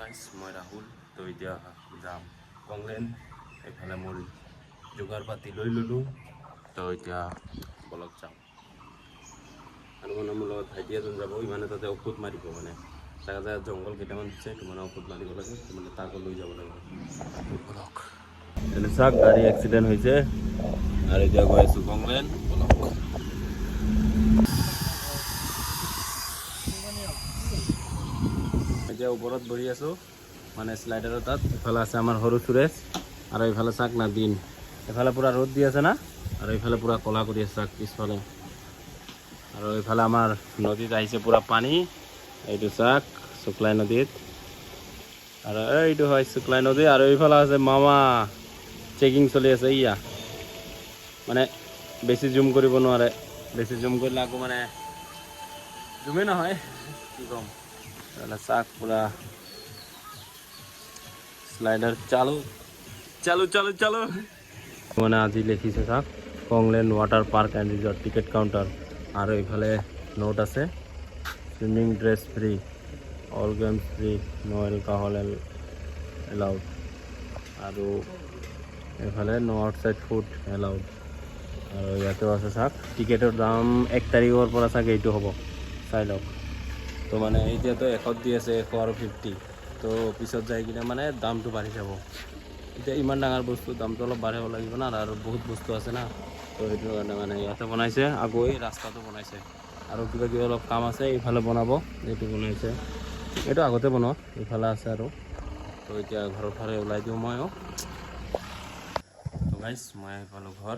guys মই ৰাহুল তো এতিয়া যাম কংলেন এইফালে মোৰ যোগাৰ পাতি লৈ ল'লোঁ তো এতিয়া বলক যাম আৰু মানে মোৰ লগত ভাইটি এজন যাব ইমানে তাতে ঔষধ মাৰিব মানে জাগা জাগাত জংঘল কেইটামান দিছে তো মানে ঔষধ মাৰিব লাগে তো মানে তাকো লৈ যাব লাগে বলক এনে চাওক গাড়ী এক্সিডেণ্ট হৈছে আৰু এতিয়া গৈ আছোঁ কংলেন বলক এতিয়া ওপৰত বহি আছোঁ মানে স্লাইডাৰৰ তাত ইফালে আছে আমাৰ সৰু সুৰেশ আৰু এইফালে চাওক না দিন এইফালে পূৰা ৰ'দ দি আছে না আৰু এইফালে পূৰা ক'লা কৰি আছে চাওক পিছফালে আৰু এইফালে আমাৰ নদীত আহিছে পূৰা পানী এইটো চাওক শুক্লাই নদীত আৰু এইটো হয় শুক্লাই নদী আৰু এইফালে আছে মামা চেকিং চলি আছে ইয়া মানে বেছি জুম কৰিব নোৱাৰে বেছি জুম কৰিলে আকৌ মানে জুমেই নহয় কি ক'ম চাওক পূৰা স্লাইডার চালু চালু চালু চালু মানে আজি লিখিছে চাওক Konglen water park and resort ticket counter আর এইফালে নোট আছে swimming dress free all games free no alcohol allowed আৰু এইফালে নো আউটসাইড ফুড এলাউড আৰু ইয়াতেও আছে চাওক টিকেটৰ দাম 1 তাৰিখৰ পৰা চাগে এইটো হ'ব চাই লওক তো মানে এতিয়াতো 100 দি আছে 100 আৰু 50 তো পিছত যাই কিনে মানে দামটো বাঢ়ি যাব এতিয়া ইমান ডাঙৰ বস্তু দামটো অলপ বাঢ়িব লাগিব না আৰু বহুত বস্তু আছে না তো সেইটো কাৰণে মানে ইয়াতে বনাইছে আকৌ এই ৰাস্তাটো বনাইছে আৰু কিবা কিবা অলপ কাম আছে এইফালে বনাব এইটো বনাইছে এইটো আগতে বনোৱা এইফালে আছে আৰু তো এতিয়া ঘৰৰ ফালে ওলাই দিওঁ ময়ো তো গাইজ মই এইফালে ঘৰ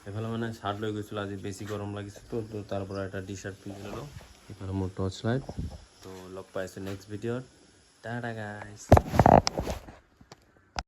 এইফালে মানে চাৰ্ট লৈ গৈছিলোঁ আজি বেছি গৰম লাগিছে তো তাৰ পৰা এটা টি চাৰ্ট পিন্ধি ল'লোঁ এইফালে মোৰ টৰ্চ লাইট তো লগ পাইছোঁ নেক্সট ভিডিঅ'ত টাটা গাইজ